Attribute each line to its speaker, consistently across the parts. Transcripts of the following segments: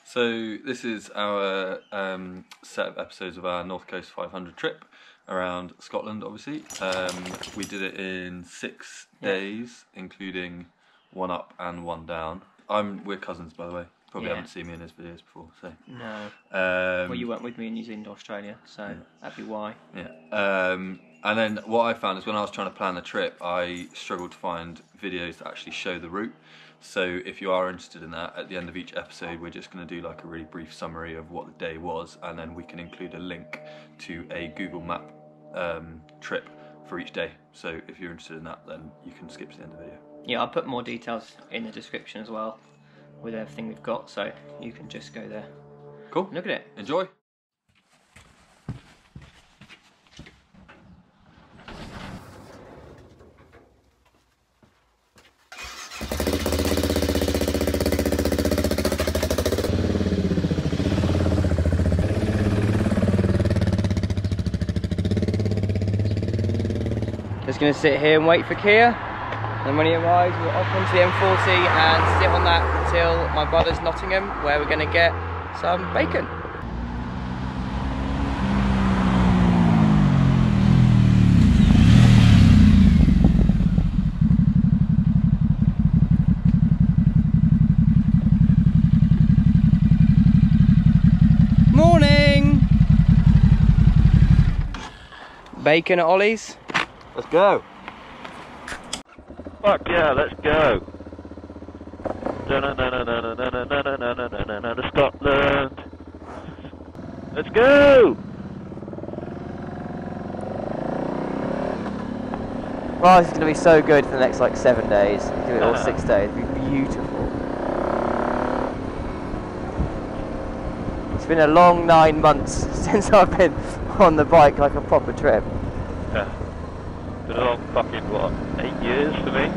Speaker 1: So this is our set of episodes of our North Coast 500 trip around Scotland, obviously. We did it in 6 days, including one up and one down. We're cousins, by the way. Probably haven't seen me in his videos before, so.
Speaker 2: No. Well, you weren't with me in New Zealand or Australia, so that'd be why.
Speaker 1: Yeah. And then what I found is when I was trying to plan the trip, I struggled to find videos that actually show the route. So if you are interested in that, at the end of each episode, we're just going to do like a really brief summary of what the day was, and then we can include a link to a Google Map trip for each day. So if you're interested in that, then you can skip to the end of the video.
Speaker 2: Yeah, I'll put more details in the description as well with everything we've got, so you can just go there.
Speaker 1: Cool.
Speaker 2: Look at it.
Speaker 1: Enjoy.
Speaker 2: Just going to sit here and wait for Cair, and when he arrives we're off onto the M40 and sit on that until my brother's Nottingham, where we're going to get some bacon. Morning! Bacon at Ollie's.
Speaker 1: Let's go.
Speaker 3: Fuck yeah, let's go. Scotland. Let's go.
Speaker 2: Well, this is going to be so good for the next like 7 days. Do it all 6 days. It'll be beautiful. It's been a long 9 months since I've been on the bike like a proper trip.
Speaker 3: Yeah. Been a long fucking, what, 8 years for me?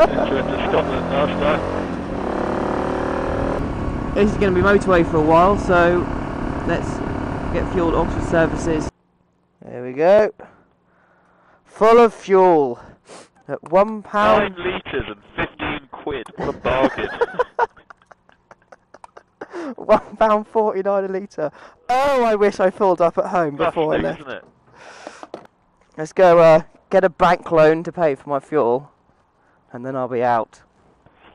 Speaker 3: Since we went to Scotland last time.
Speaker 2: This is going to be motorway for a while, so let's get fuel at Oxford Services. There we go. Full of fuel at £1.
Speaker 3: 9 litres and 15 quid. What a bargain.
Speaker 2: £1.49 a litre. Oh, I wish I filled up at home before I left.
Speaker 3: Isn't it?
Speaker 2: Let's go get a bank loan to pay for my fuel, and then I'll be out.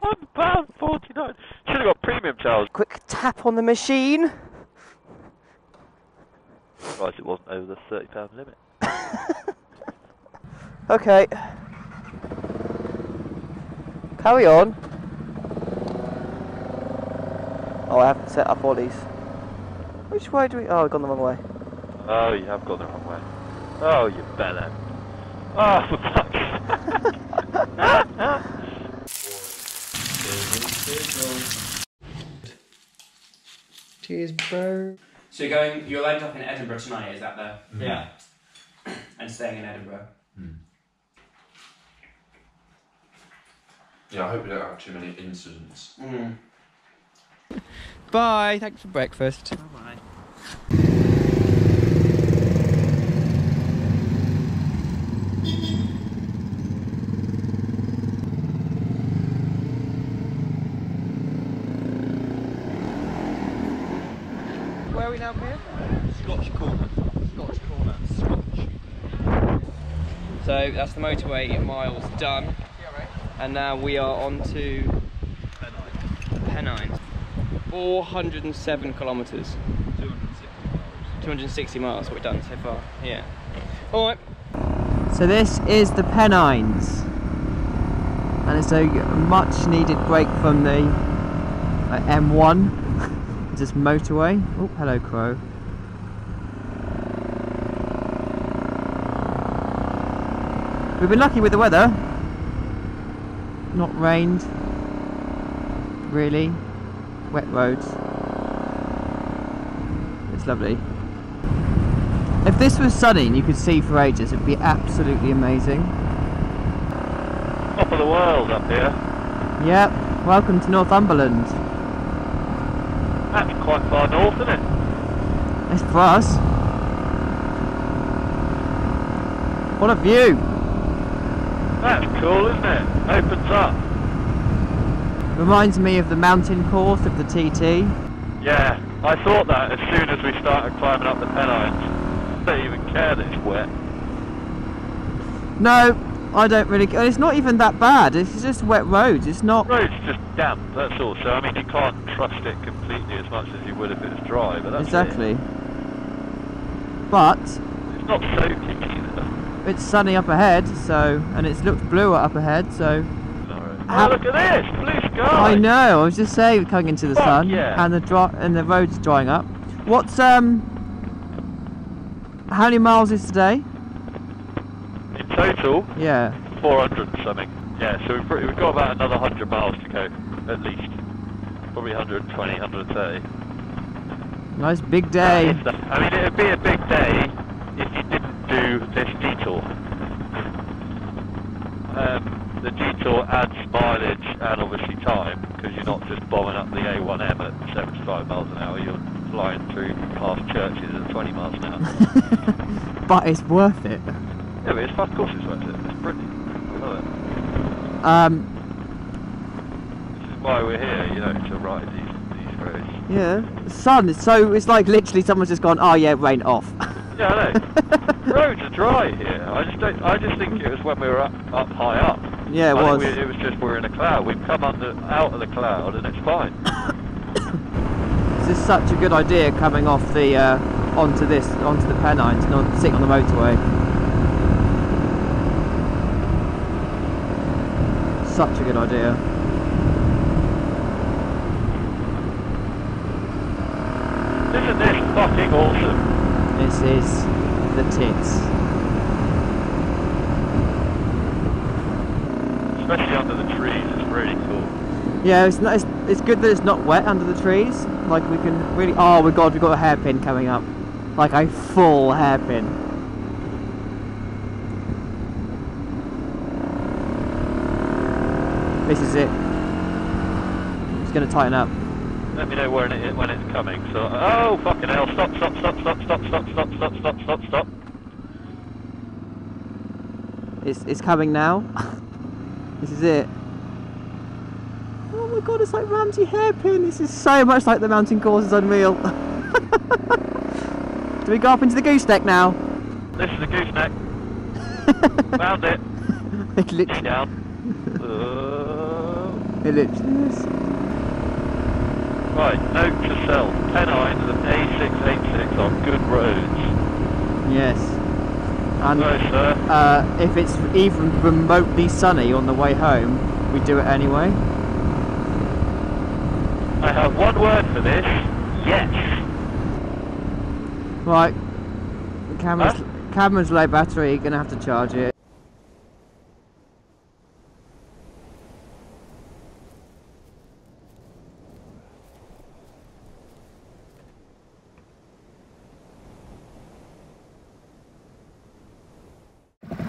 Speaker 3: £1.49. Should have got premium charge.
Speaker 2: Quick tap on the machine.
Speaker 3: Surprised it wasn't over the £30 limit.
Speaker 2: Okay. Carry on. Oh, I haven't set up Ollie's. Which way do we... Oh, I've gone the wrong way.
Speaker 3: Oh, you have gone the wrong way. Oh, you bellend. Oh, for fuck's sake.
Speaker 2: Cheers, bro.
Speaker 4: So you'll end up in Edinburgh tonight, is that the... Yeah. And staying in Edinburgh.
Speaker 1: Yeah, I hope we don't have too many incidents.
Speaker 2: Bye, thanks for breakfast.
Speaker 4: Bye-bye.
Speaker 2: Where are we now, Cair?
Speaker 1: Scotch corner.
Speaker 2: Scotch corner.
Speaker 1: Scotch.
Speaker 2: So that's the motorway miles done, and now we are on to Pennines. 407 kilometres. 260 miles we've done so far. Yeah. All right. So this is the Pennines, and it's a much-needed break from the M1. This motorway. Oh, hello, crow. We've been lucky with the weather. Not rained, really. Wet roads. It's lovely. If this was sunny and you could see for ages, it'd be absolutely amazing.
Speaker 3: Top of the world up here.
Speaker 2: Yep. Welcome to Northumberland.
Speaker 3: That's quite far north, isn't it?
Speaker 2: It's for us. What a view!
Speaker 3: That's cool, isn't it? Opens up.
Speaker 2: Reminds me of the mountain course of the TT.
Speaker 3: Yeah, I thought that as soon as we started climbing up the Pennines. I don't even care that it's wet.
Speaker 2: No, I don't really. It's not even that bad. It's just wet roads. It's not.
Speaker 3: The road's just damp. That's all. So I mean, you can't trust it completely as much as you would if it was dry. But that's
Speaker 2: Exactly.
Speaker 3: it.
Speaker 2: But
Speaker 3: It's not soaking either.
Speaker 2: it's sunny up ahead, so, and it looks bluer up ahead, so.
Speaker 3: Oh, look at this, blue sky.
Speaker 2: I know. I was just saying, coming into the
Speaker 3: Fuck
Speaker 2: sun,
Speaker 3: yeah.
Speaker 2: and the road's drying up. What's how many miles is today?
Speaker 3: In total,
Speaker 2: Yeah.
Speaker 3: 400 and something. Yeah, so we've got about another 100 miles to go, at least. Probably 120, 130.
Speaker 2: Nice big day.
Speaker 3: I mean, it would be a big day if you didn't do this detour. The detour adds mileage and obviously time, because you're not just bombing up the A1M at 75 miles an hour, you're flying through past churches at 20 miles an hour.
Speaker 2: But it's worth it.
Speaker 3: Yeah, but of course it's worth it. It's brilliant. I love it. This is why we're here, you know, to ride these roads.
Speaker 2: Yeah. The sun is so. It's like literally someone's just gone. Oh yeah, rain off.
Speaker 3: Yeah, I know. Roads are dry here. I just think it was when we were up high up.
Speaker 2: Yeah, it was.
Speaker 3: It was just we're in a cloud. We've come out of the cloud and it's fine.
Speaker 2: This is such a good idea coming off the onto the Pennines, not sitting on the motorway. Such a good idea.
Speaker 3: Isn't this fucking awesome?
Speaker 2: This is the tits.
Speaker 3: Especially under the trees, it's really cool.
Speaker 2: Yeah, it's good that it's not wet under the trees. Like we can really. Oh my god, we've got a hairpin coming up, like a full hairpin. This is it. It's going to tighten up.
Speaker 3: Let me know when it's coming. So, oh fucking hell! Stop!
Speaker 2: It's coming now. This is it. Oh my god, it's like Ramsey hairpin. This is so much like the mountain course. It's unreal. Do we go up into the gooseneck now?
Speaker 3: This is the gooseneck. Found it.
Speaker 2: It literally.
Speaker 3: Down.
Speaker 2: It literally is.
Speaker 3: Right, note to self. Pennines and A686 are good roads.
Speaker 2: Yes. And
Speaker 3: No, sir.
Speaker 2: if it's even remotely sunny on the way home, we do it anyway.
Speaker 3: I have one word for this. Yes.
Speaker 2: Right. The camera's low battery. You're gonna have to charge it.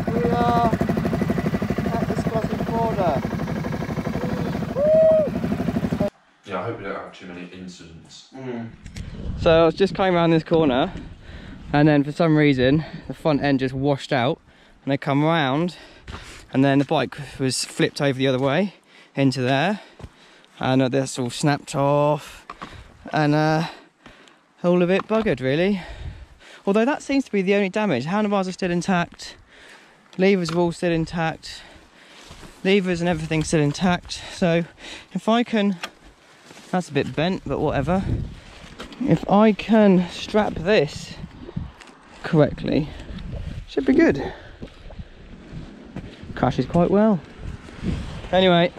Speaker 2: We are at the Scottish border.
Speaker 1: Yeah, I hope we don't have too many incidents.
Speaker 2: So I was just coming around this corner, and then for some reason the front end just washed out, and I come round, and then the bike was flipped over the other way into there, and this all snapped off, and all of it buggered really. Although that seems to be the only damage. Handlebars are still intact. Levers are all still intact. Levers and everything still intact. So if I can, that's a bit bent, but whatever. If I can strap this correctly, should be good. Crashes quite well. Anyway,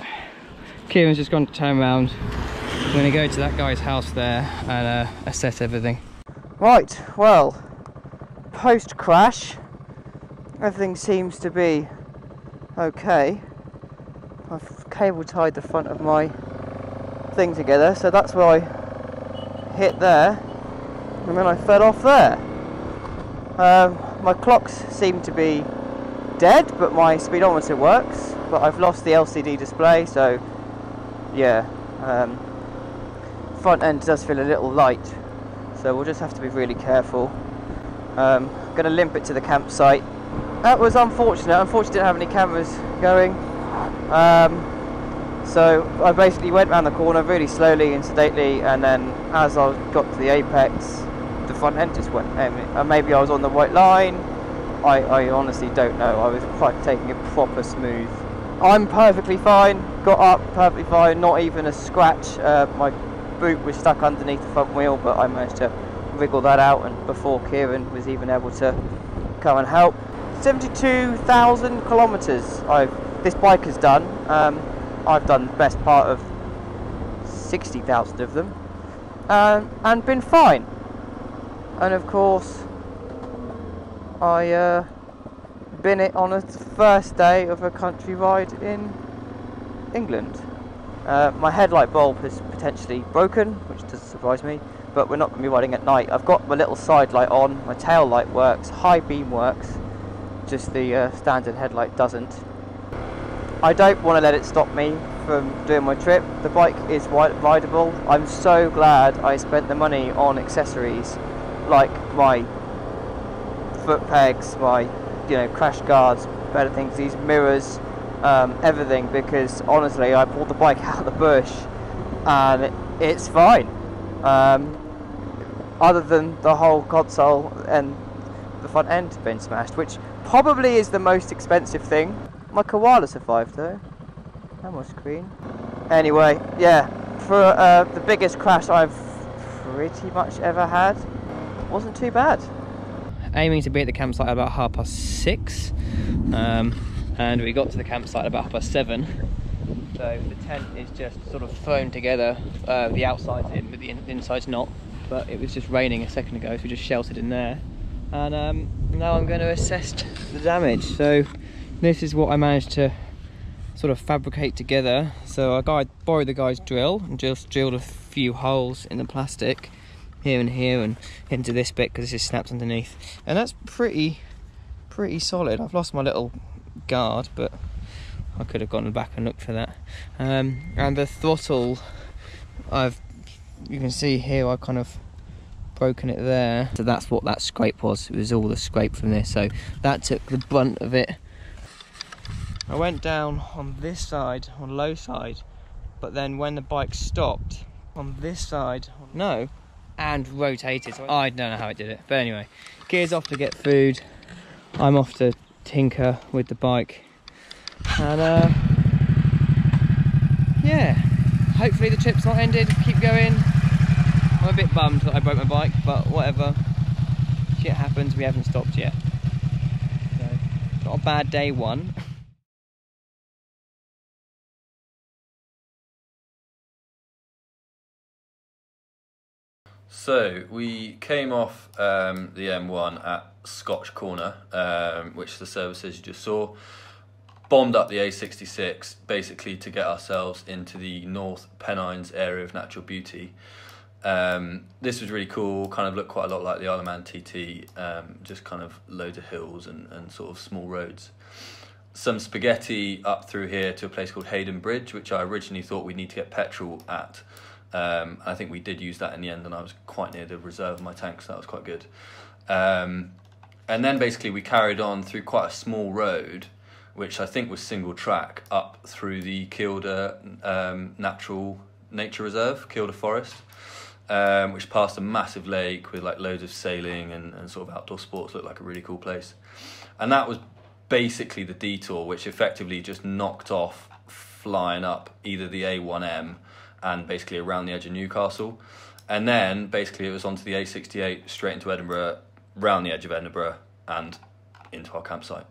Speaker 2: Kieran's just gone to turn around. I'm going to go to that guy's house there and assess everything. Right, well, post crash, everything seems to be okay. I've cable tied the front of my thing together, so that's where I hit there, and then I fell off there. My clocks seem to be dead, but my speedometer works, but I've lost the LCD display, so yeah, front end does feel a little light, so we'll just have to be really careful. Gonna limp it to the campsite. That was unfortunate. Unfortunately, didn't have any cameras going. So I basically went round the corner really slowly and sedately, and then as I got to the apex, the front end just went. And maybe I was on the right line. I honestly don't know. I was quite taking it proper smooth. I'm perfectly fine. Got up perfectly fine. Not even a scratch. My boot was stuck underneath the front wheel, but I managed to wriggle that out, and before Kieran was even able to come and help. 72,000 kilometres this bike has done. I've done the best part of 60,000 of them, and been fine. And of course, I been it on a first day of a country ride in England. My headlight bulb has potentially broken, which doesn't surprise me, but we're not going to be riding at night. I've got my little side light on, my tail light works, high beam works, just the standard headlight doesn't. I don't want to let it stop me from doing my trip. The bike is rideable. I'm so glad I spent the money on accessories like my foot pegs, my crash guards, better things, these mirrors, everything, because honestly I pulled the bike out of the bush and it's fine. Other than the whole console and the front end being smashed, which probably is the most expensive thing. My koala survived though, and my screen. Anyway, yeah, for the biggest crash I've pretty much ever had, wasn't too bad. Aiming to be at the campsite at about 6:30, and we got to the campsite at about 7:30. So the tent is just sort of thrown together, the outside's in, but the inside's not. But it was just raining a second ago, so we just sheltered in there. And now I'm going to assess the damage. So this is what I managed to sort of fabricate together. So I borrowed the guy's drill and just drilled a few holes in the plastic here and into this bit, because this is snapped underneath, and that's pretty solid. I've lost my little guard, but I could have gone back and looked for that. And the throttle, you can see here I kind of broken it there, so that's what that scrape was. It was all the scrape from this, so that took the brunt of it. I went down on this side, on low side, but then when the bike stopped on this side, and rotated. So I don't know how it did it, but anyway, Gear's off to get food. I'm off to tinker with the bike, and yeah, hopefully the trip's not ended. Keep going. I'm a bit bummed that I broke my bike, but whatever. Shit happens. We haven't stopped yet, so not a bad day one.
Speaker 1: So we came off the M1 at Scotch Corner, which the services you just saw. Bombed up the A66 basically to get ourselves into the North Pennines area of natural beauty. This was really cool, kind of looked quite a lot like the Isle of Man TT, just kind of loads of hills and sort of small roads. Some spaghetti up through here to a place called Haydon Bridge, which I originally thought we'd need to get petrol at. I think we did use that in the end, and I was quite near the reserve of my tank, so that was quite good. And then basically we carried on through quite a small road, which I think was single track, up through the Kielder nature reserve, Kielder Forrest, which passed a massive lake with like loads of sailing and sort of outdoor sports. Looked like a really cool place. And that was basically the detour, which effectively just knocked off flying up either the A1M and basically around the edge of Newcastle, and then basically it was onto the A68 straight into Edinburgh, round the edge of Edinburgh and into our campsite.